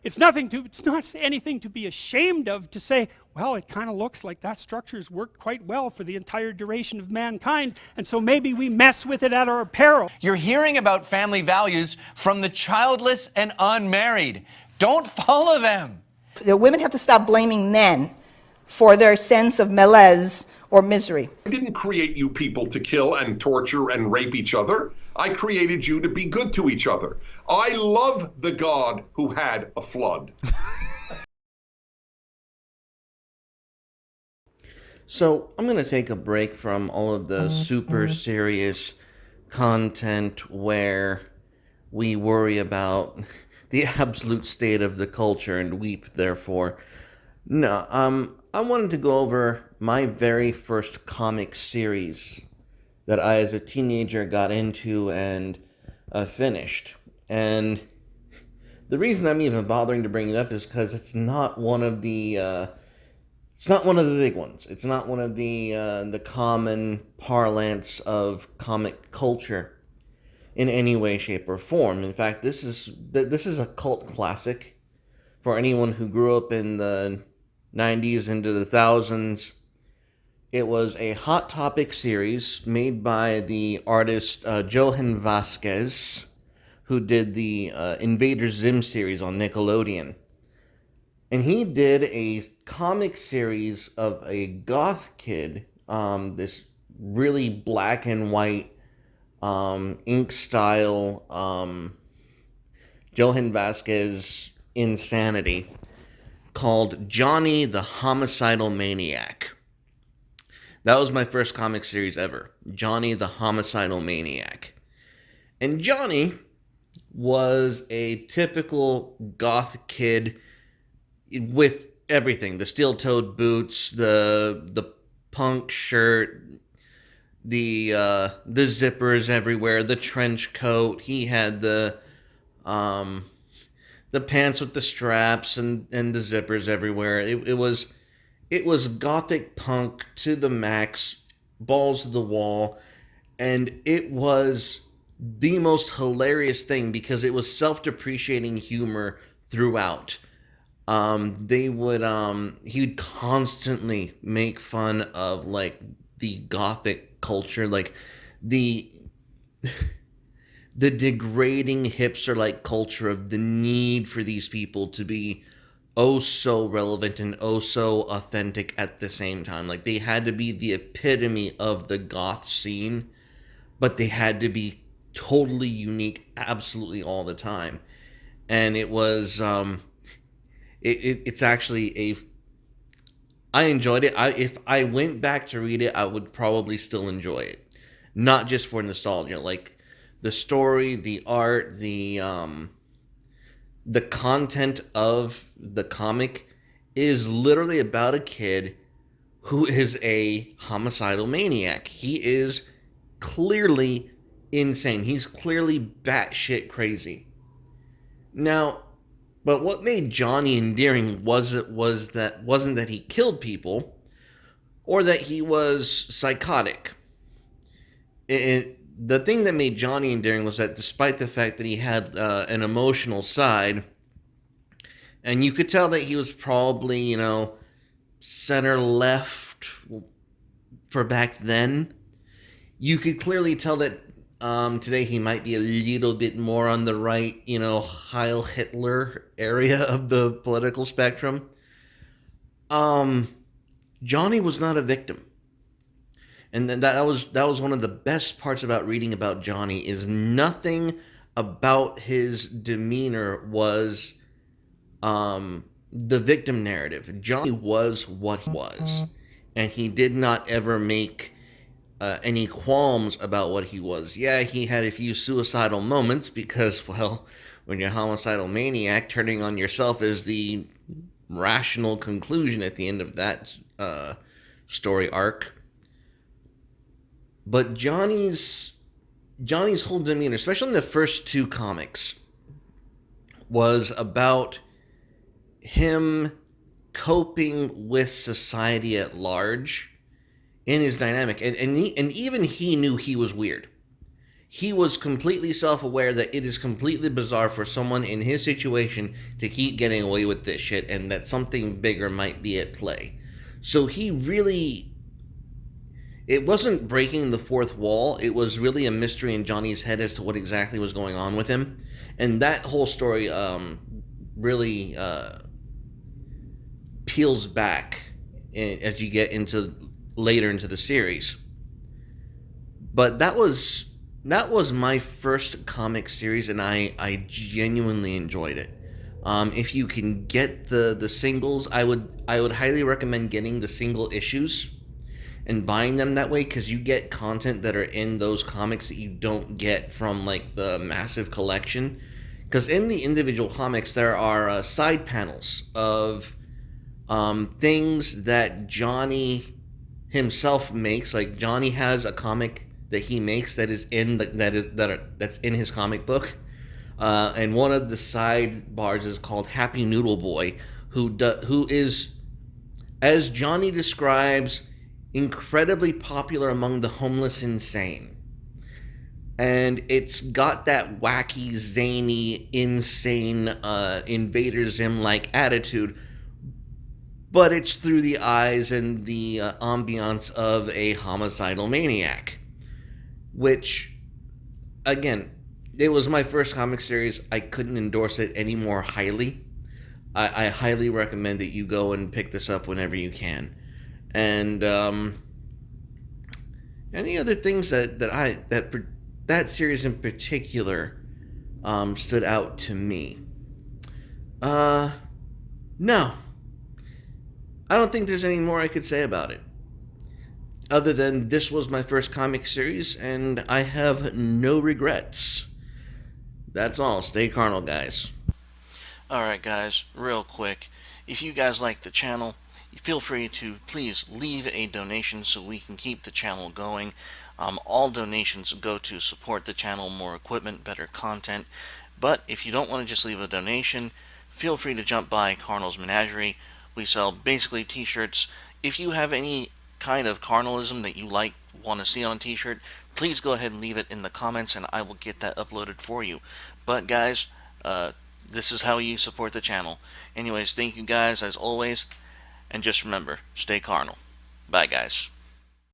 It's not anything to be ashamed of to say, well, it kind of looks like that structure's worked quite well for the entire duration of mankind, and so maybe we mess with it at our peril. You're hearing about family values from the childless and unmarried. Don't follow them. The women have to stop blaming men for their sense of malaise or misery. I didn't create you people to kill and torture and rape each other. I created you to be good to each other. I love the God who had a flood. So I'm going to take a break from all of the super serious content where we worry about the absolute state of the culture and weep, therefore. No, I wanted to go over my very first comic series that I, as a teenager, got into and finished. And the reason I'm even bothering to bring it up is because it's not one of the big ones. It's not one of the common parlance of comic culture in any way, shape, or form. In fact, this is a cult classic for anyone who grew up in the 90s into the thousands. It was a Hot Topic series made by the artist Johan Vasquez, who did the Invader Zim series on Nickelodeon. And he did a comic series of a goth kid, this really black and white ink style Johan Vasquez insanity called Johnny the Homicidal Maniac. That was my first comic series ever, Johnny the Homicidal Maniac. And Johnny was a typical goth kid with everything: the steel-toed boots, the punk shirt, the zippers everywhere, the trench coat. He had the pants with the straps and the zippers everywhere. It was gothic punk to the max, balls to the wall, and it was the most hilarious thing because it was self-depreciating humor throughout. He would constantly make fun of like the gothic culture, like the the degrading hipster like culture of the need for these people to be oh so relevant and oh so authentic at the same time. Like they had to be the epitome of the goth scene, but they had to be totally unique absolutely all the time. And it was it's actually I enjoyed it. If I went back to read it, I would probably still enjoy it. Not just for nostalgia, like the story, the art, the content of the comic is literally about a kid who is a homicidal maniac. He is clearly insane. He's clearly batshit crazy. Now, but what made Johnny endearing wasn't that he killed people or that he was psychotic. The thing that made Johnny endearing was that despite the fact that he had an emotional side, and you could tell that he was probably, center left for back then, you could clearly tell that today he might be a little bit more on the right, Heil Hitler area of the political spectrum. Johnny was not a victim. And then that was one of the best parts about reading about Johnny is nothing about his demeanor was the victim narrative. Johnny was what he was, and he did not ever make any qualms about what he was. Yeah, he had a few suicidal moments because, well, when you're a homicidal maniac, turning on yourself is the rational conclusion at the end of that story arc. But Johnny's whole demeanor, especially in the first two comics, was about him coping with society at large in his dynamic. And even he knew he was weird. he was completely self-aware that it is completely bizarre for someone in his situation to keep getting away with this shit, and that something bigger might be at play. So he really, it wasn't breaking the fourth wall, it was really a mystery in Johnny's head as to what exactly was going on with him. And that whole story really peels back as you get into later into the series. But that was my first comic series, and I genuinely enjoyed it. If you can get the singles, I would highly recommend getting the single issues and buying them that way, because you get content that are in those comics that you don't get from like the massive collection. Because in the individual comics there are side panels of things that Johnny himself makes. Like Johnny has a comic that he makes that is in that's in his comic book, and one of the sidebars is called Happy Noodle Boy, who is, as Johnny describes, incredibly popular among the homeless insane. And it's got that wacky, zany, insane, Invader Zim-like attitude, but it's through the eyes and the ambiance of a homicidal maniac. Which, again, it was my first comic series. I couldn't endorse it any more highly. I highly recommend that you go and pick this up whenever you can. And any other things that series in particular stood out to me? No. I don't think there's any more I could say about it. Other than this was my first comic series, and I have no regrets. That's all. Stay carnal, guys. Alright guys, real quick, if you guys like the channel, feel free to please leave a donation so we can keep the channel going. All donations go to support the channel, more equipment, better content. But if you don't want to just leave a donation, feel free to jump by Carnal's Menagerie. We sell basically t-shirts. If you have any kind of carnalism that you want to see on a t-shirt, please go ahead and leave it in the comments and I will get that uploaded for you. But guys, this is how you support the channel. Anyways, thank you guys as always, and just remember, stay carnal. Bye guys.